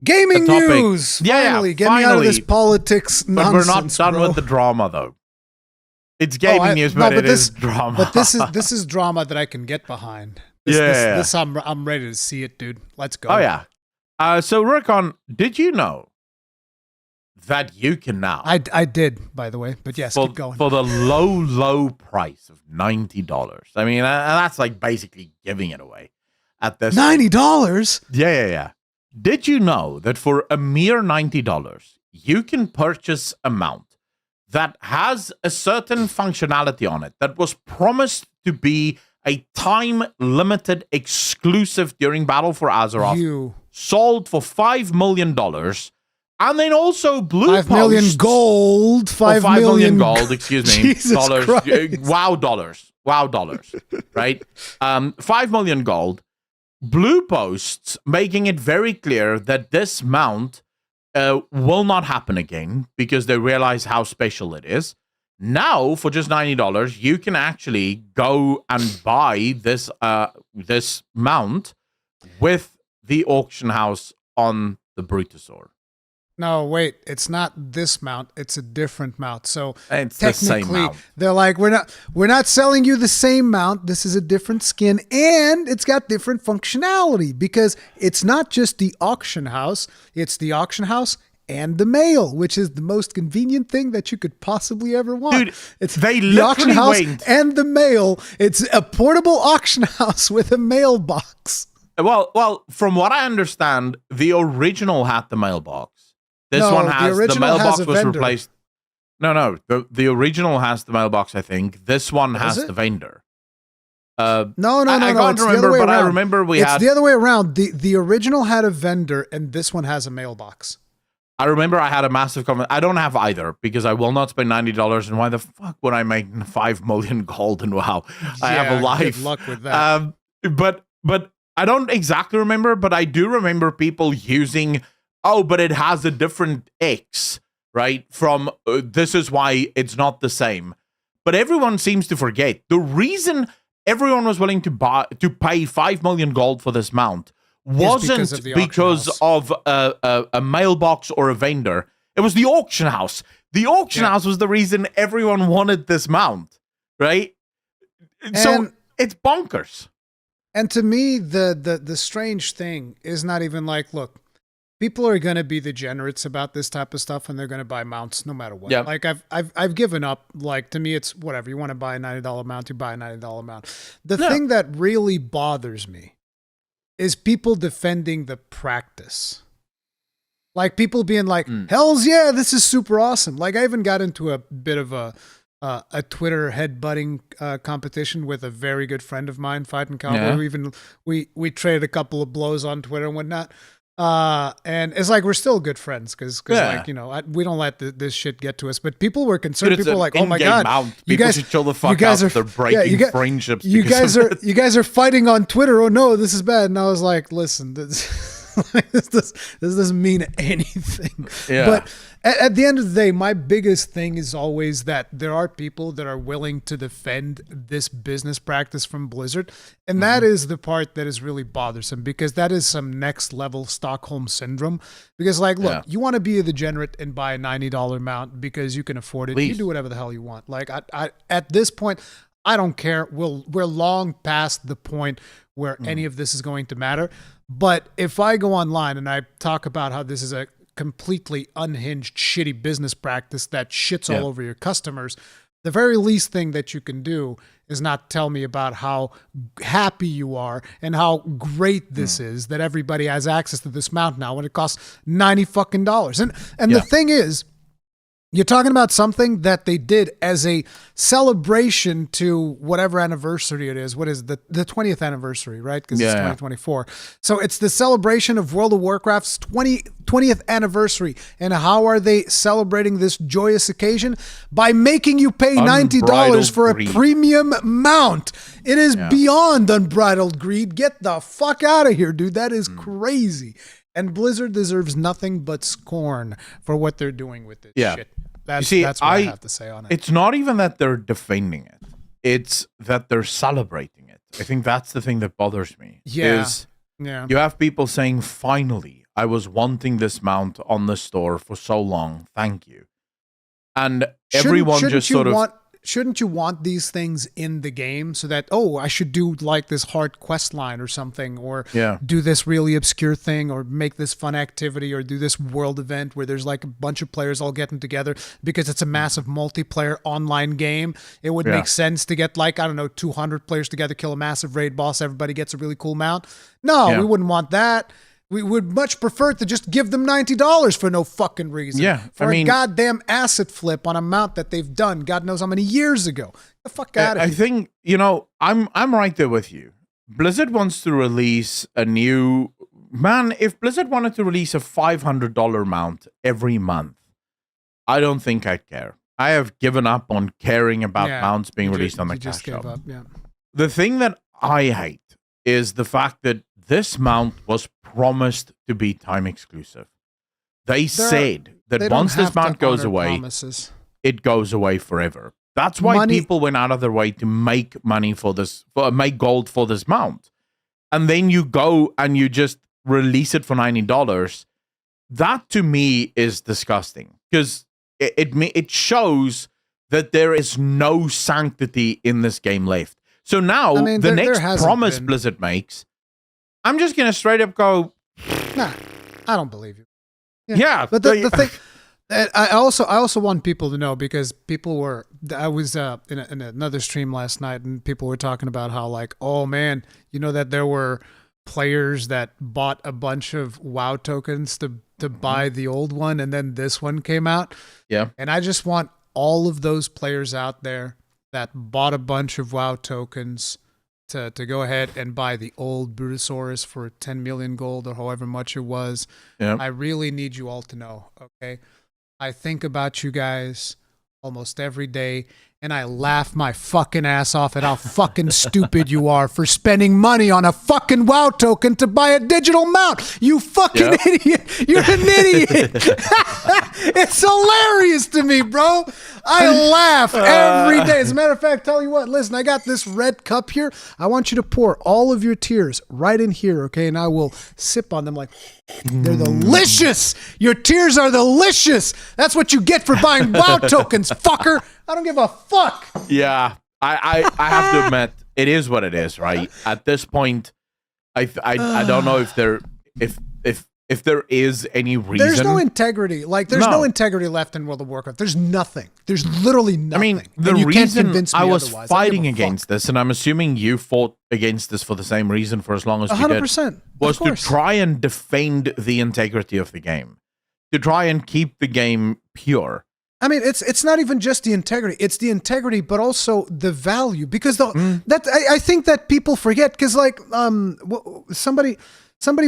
Gaming topic. news. Finally, get me out of this politics but nonsense. But we're not done with the drama, though. It's gaming news, but it is drama. But this is drama that I can get behind. This I'm ready to see it, dude. Let's go. Oh yeah. So Rurkon, did you know that you can now? I did, by the way, but yes, keep going. For the low price of $90. I mean, that's like basically giving it away at this $90. Yeah. Did you know that for a mere $90, you can purchase a mount that has a certain functionality on it that was promised to be a time-limited exclusive during Battle for Azeroth, sold for $5 million, and then also Blue Post... 5 million gold. 5 million gold, excuse me. Jesus dollars. Christ. Wow dollars, right? 5 million gold. Blue Posts making it very clear that this mount will not happen again because they realize how special it is. Now, for just $90, you can actually go and buy this this mount with the auction house on the Brutosaur. No, wait, it's not this mount. It's a different mount. So it's the same mount. They're like, we're not selling you the same mount. This is a different skin, and it's got different functionality because it's not just the auction house. It's the auction house and the mail, which is the most convenient thing that you could possibly ever want. Dude, it's the auction house and the mail. It's a portable auction house with a mailbox. Well, from what I understand, the original had the mailbox. This one has the mailbox was replaced. No, the original has the mailbox. I think this one has the vendor. No. I can't remember, but I remember it's the other way around. The original had a vendor, and this one has a mailbox. I remember I had a massive comment. I don't have either because I will not spend $90. And why the fuck would I make 5 million gold in WoW? I have a life. Good luck with that. But I don't exactly remember, but I do remember people using, but it has a different X, right? From this is why it's not the same. But everyone seems to forget the reason everyone was willing to pay 5 million gold for this mount wasn't because of a mailbox or a vendor. It was the auction house. The auction house was the reason everyone wanted this mount, right? So it's bonkers. And to me, the strange thing is not even like, look, people are going to be degenerates about this type of stuff, and they're going to buy mounts no matter what. Yep. Like I've given up. Like, to me, it's whatever. You want to buy a $90 mount, you buy a $90 mount. The thing that really bothers me is people defending the practice. Like people being like, "Hell's yeah, this is super awesome." Like I even got into a bit of a Twitter headbutting competition with a very good friend of mine, Fighting Cowboy. Who we traded a couple of blows on Twitter and whatnot. And it's like we're still good friends because like, you know, we don't let this shit get to us. But people were concerned. People were like, "Oh my god, you guys should chill the fuck out. They're breaking friendships. You guys are fighting on Twitter. Oh no, this is bad." And I was like, "Listen, this doesn't mean anything." Yeah. But at the end of the day, my biggest thing is always that there are people that are willing to defend this business practice from Blizzard. And that is the part that is really bothersome, because that is some next level Stockholm syndrome. Because like, look, you want to be a degenerate and buy a $90 mount because you can afford it. You do whatever the hell you want. Like I at this point, I don't care. We're long past the point where any of this is going to matter. But if I go online and I talk about how this is a completely unhinged, shitty business practice that shits all over your customers, the very least thing that you can do is not tell me about how happy you are and how great this is that everybody has access to this mount now when it costs $90 fucking dollars. And the thing is, you're talking about something that they did as a celebration to whatever anniversary it is. What is the 20th anniversary, right? Because it's 2024. So it's the celebration of World of Warcraft's 20th anniversary. And how are they celebrating this joyous occasion? By making you pay $90 for a premium mount. It is beyond unbridled greed. Get the fuck out of here, dude. That is crazy. And Blizzard deserves nothing but scorn for what they're doing with this shit. That's what I have to say on it. It's not even that they're defending it. It's that they're celebrating it. I think that's the thing that bothers me. Yeah. You have people saying, finally, I was wanting this mount on the store for so long. Thank you. And everyone just sort of... Shouldn't you want these things in the game so that, oh, I should do like this hard quest line or something, or do this really obscure thing, or make this fun activity, or do this world event where there's like a bunch of players all getting together because it's a massive multiplayer online game. It would make sense to get like, I don't know, 200 players together, kill a massive raid boss, everybody gets a really cool mount. No, we wouldn't want that. We would much prefer to just give them $90 for no fucking reason. Yeah, for a goddamn asset flip on a mount that they've done God knows how many years ago. Get the fuck out of here. I think, I'm right there with you. Blizzard wants to release a new... Man, if Blizzard wanted to release a $500 mount every month, I don't think I'd care. I have given up on caring about mounts being released on the cash shop. The thing that I hate is the fact that this mount was promised to be time exclusive. They said that once this mount goes away, it goes away forever. That's why people went out of their way to make money for this, make gold for this mount. And then you go and you just release it for $90. That to me is disgusting, because it shows that there is no sanctity in this game left. So now the next promise Blizzard makes, I'm just going to straight up go, nah, I don't believe you. Yeah. But the thing, I also want people to know, because I was in another stream last night, and people were talking about how, like, oh man, that there were players that bought a bunch of WoW tokens to buy the old one, and then this one came out. Yeah. And I just want all of those players out there that bought a bunch of WoW tokens to go ahead and buy the old Brutosaurus for 10 million gold, or however much it was. Yeah. I really need you all to know, okay? I think about you guys almost every day, and I laugh my fucking ass off at how fucking stupid you are for spending money on a fucking WoW token to buy a digital mount. You fucking idiot. You're an idiot. It's hilarious to me, bro. I laugh every day. As a matter of fact, tell you what, listen, I got this red cup here. I want you to pour all of your tears right in here, okay? And I will sip on them like they're delicious. Your tears are delicious. That's what you get for buying WoW tokens, fucker. I don't give a fuck. Yeah, I have to admit, it is what it is, right? At this point, I don't know if there is any reason. There's no integrity. Like, there's no integrity left in World of Warcraft. There's nothing. There's literally nothing. I mean, the reason I was fighting against this, and I'm assuming you fought against this for the same reason for as long as you 100%, did, was to try and defend the integrity of the game, to try and keep the game pure. I mean, it's not even just the integrity. It's the integrity, but also the value. Because I think that people forget. Because like somebody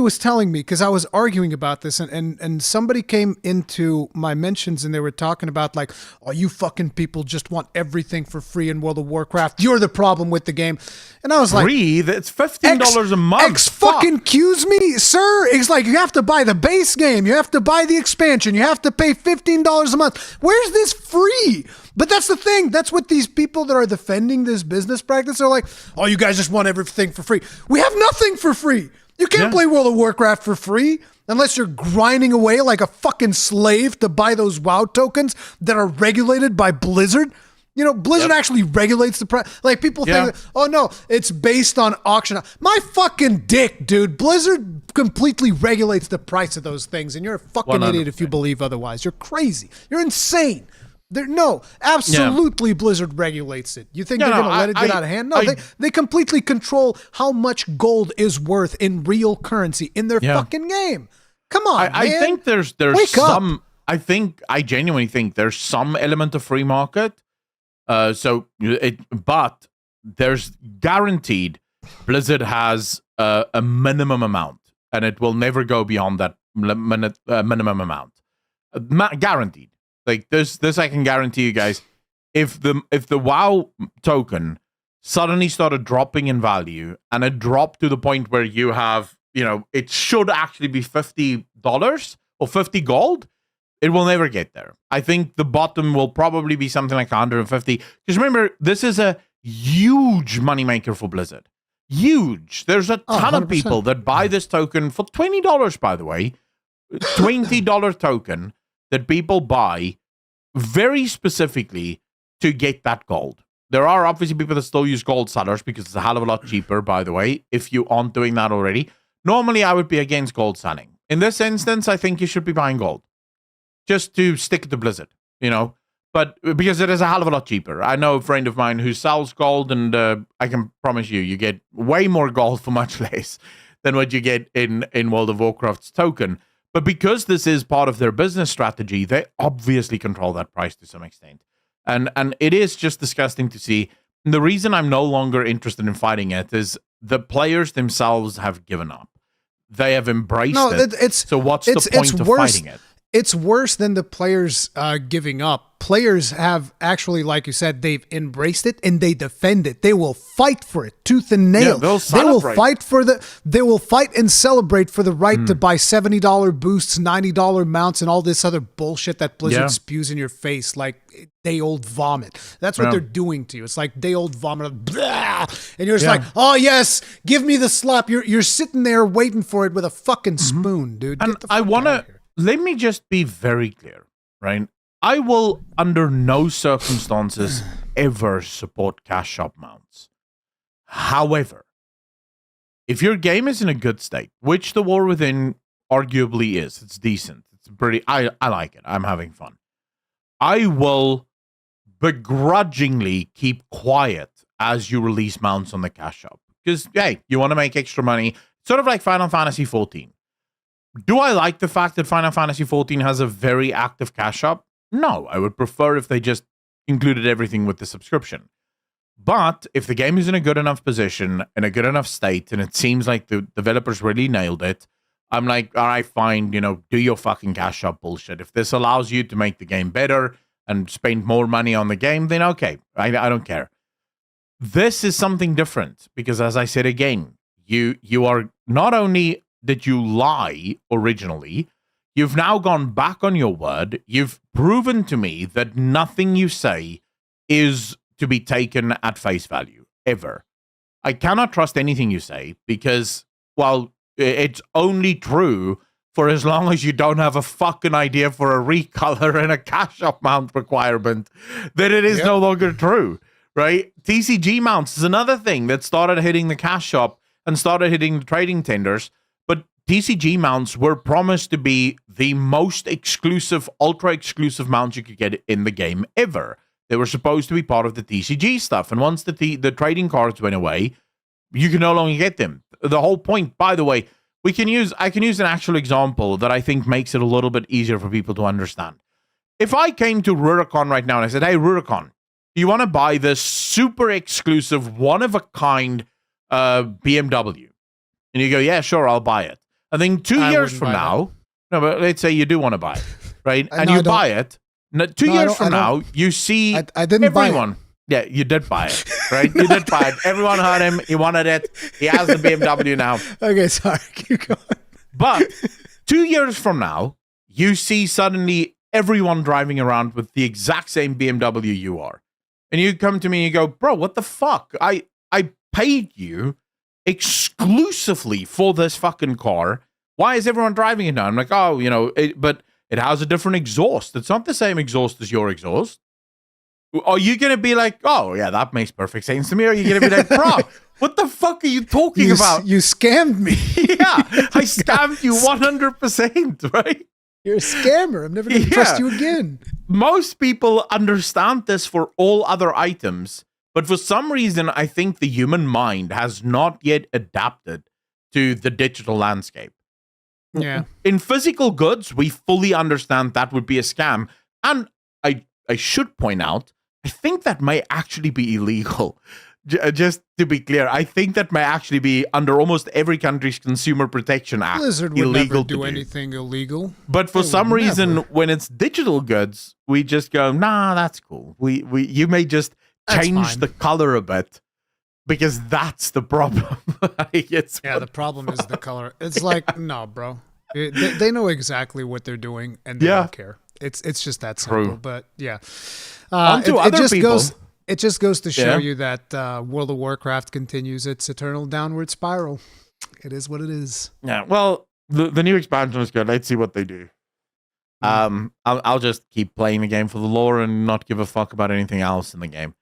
was telling me, because I was arguing about this, and somebody came into my mentions and they were talking about like, oh, you fucking people just want everything for free in World of Warcraft. You're the problem with the game. And I was like, free? That's $15 a month. Fucking accuse me, sir. It's like, you have to buy the base game. You have to buy the expansion. You have to pay $15 a month. Where's this free? But that's the thing. That's what these people that are defending this business practice are like, oh, you guys just want everything for free. We have nothing for free. You can't play World of Warcraft for free unless you're grinding away like a fucking slave to buy those WoW tokens that are regulated by Blizzard. Blizzard actually regulates the price. Like, people think, oh no, it's based on auction. My fucking dick, dude. Blizzard completely regulates the price of those things, and you're a fucking 100%. Idiot if you believe otherwise. You're crazy. You're insane. Absolutely Blizzard regulates it. You think they're going to let it get out of hand? No, they completely control how much gold is worth in real currency in their fucking game. Come on, man. I think there's some... I genuinely think there's some element of free market. But there's guaranteed Blizzard has a minimum amount, and it will never go beyond that minimum amount. Guaranteed. Like, this I can guarantee you guys. If the WoW token suddenly started dropping in value, and it dropped to the point where you have, it should actually be $50 or 50 gold, it will never get there. I think the bottom will probably be something like 150. Because remember, this is a huge moneymaker for Blizzard. Huge. There's a ton of people that buy this token for $20, by the way, $20 token that people buy very specifically to get that gold. There are obviously people that still use gold sellers because it's a hell of a lot cheaper, by the way, if you aren't doing that already. Normally, I would be against gold selling. In this instance, I think you should be buying gold just to stick to Blizzard, but because it is a hell of a lot cheaper. I know a friend of mine who sells gold, and I can promise you get way more gold for much less than what you get in World of Warcraft's token. But because this is part of their business strategy, they obviously control that price to some extent. And it is just disgusting to see. The reason I'm no longer interested in fighting it is the players themselves have given up. They have embraced it. So what's the point of fighting it? It's worse than the players giving up. Players have actually, like you said, they've embraced it and they defend it. They will fight for it, tooth and nail. Yeah, they will fight They will fight and celebrate for the right to buy $70 boosts, $90 mounts, and all this other bullshit that Blizzard spews in your face like day old vomit. That's what they're doing to you. It's like day old vomit, blah, and you're just like, oh yes, give me the slop. You're sitting there waiting for it with a fucking spoon, dude. And I wanna. Let me just be very clear, right? I will, under no circumstances, ever support cash shop mounts. However, if your game is in a good state, which the War Within arguably is, it's decent. It's pretty. I like it. I'm having fun. I will begrudgingly keep quiet as you release mounts on the cash shop because, hey, you want to make extra money. Sort of like Final Fantasy 14. Do I like the fact that Final Fantasy 14 has a very active cash shop? No, I would prefer if they just included everything with the subscription. But if the game is in a good enough position, in a good enough state, and it seems like the developers really nailed it, I'm like, all right, fine, do your fucking cash shop bullshit. If this allows you to make the game better and spend more money on the game, then okay, I don't care. This is something different because, as I said again, you are not only did you lie originally, you've now gone back on your word. You've proven to me that nothing you say is to be taken at face value, ever. I cannot trust anything you say because, well, it's only true for as long as you don't have a fucking idea for a recolor and a cash shop mount requirement, then it is no longer true, right? TCG mounts is another thing that started hitting the cash shop and started hitting the trading tenders. But TCG mounts were promised to be the most exclusive, ultra exclusive mounts you could get in the game ever. They were supposed to be part of the TCG stuff. And once the trading cards went away, you can no longer get them. The whole point, by the way, I can use an actual example that I think makes it a little bit easier for people to understand. If I came to Rurikon right now and I said, hey, Rurikon, do you want to buy this super exclusive, one-of-a-kind BMW? And you go, yeah, sure, I'll buy it. And then 2 years from now, no, but let's say you do want to buy it, right? And you buy it. 2 years from now, you see I didn't everyone. buy it. Yeah, you did buy it, right? You did buy it. Everyone heard him. He wanted it. He has the BMW now. Okay, sorry. Keep going. But 2 years from now, you see suddenly everyone driving around with the exact same BMW you are. And you come to me and you go, bro, what the fuck? I paid you exclusively for this fucking car. Why is everyone driving it now? I'm like, oh, but it has a different exhaust. It's not the same exhaust as your exhaust. Are you going to be like, oh, yeah, that makes perfect sense to me? Or are you going to be like, bro, what the fuck are you talking about? You scammed me. Yeah, I scammed you 100%, right? You're a scammer. I'm never going to trust you again. Most people understand this for all other items. But for some reason, I think the human mind has not yet adapted to the digital landscape. Yeah. In physical goods, we fully understand that would be a scam. And I should point out, I think that may actually be illegal. Just to be clear, I think that may actually be under almost every country's Consumer Protection Act. Blizzard would never do anything illegal. But for some reason, when it's digital goods, we just go, nah, that's cool. You may just change the color a bit because that's the problem. The problem is the color. It's like, no, bro. They know exactly what they're doing and they don't care. It's just that simple. True. But yeah, it just goes to show you that World of Warcraft continues its eternal downward spiral. It is what it is. Yeah. Well, The new expansion is good. Let's see what they do. I'll just keep playing the game for the lore and not give a fuck about anything else in the game.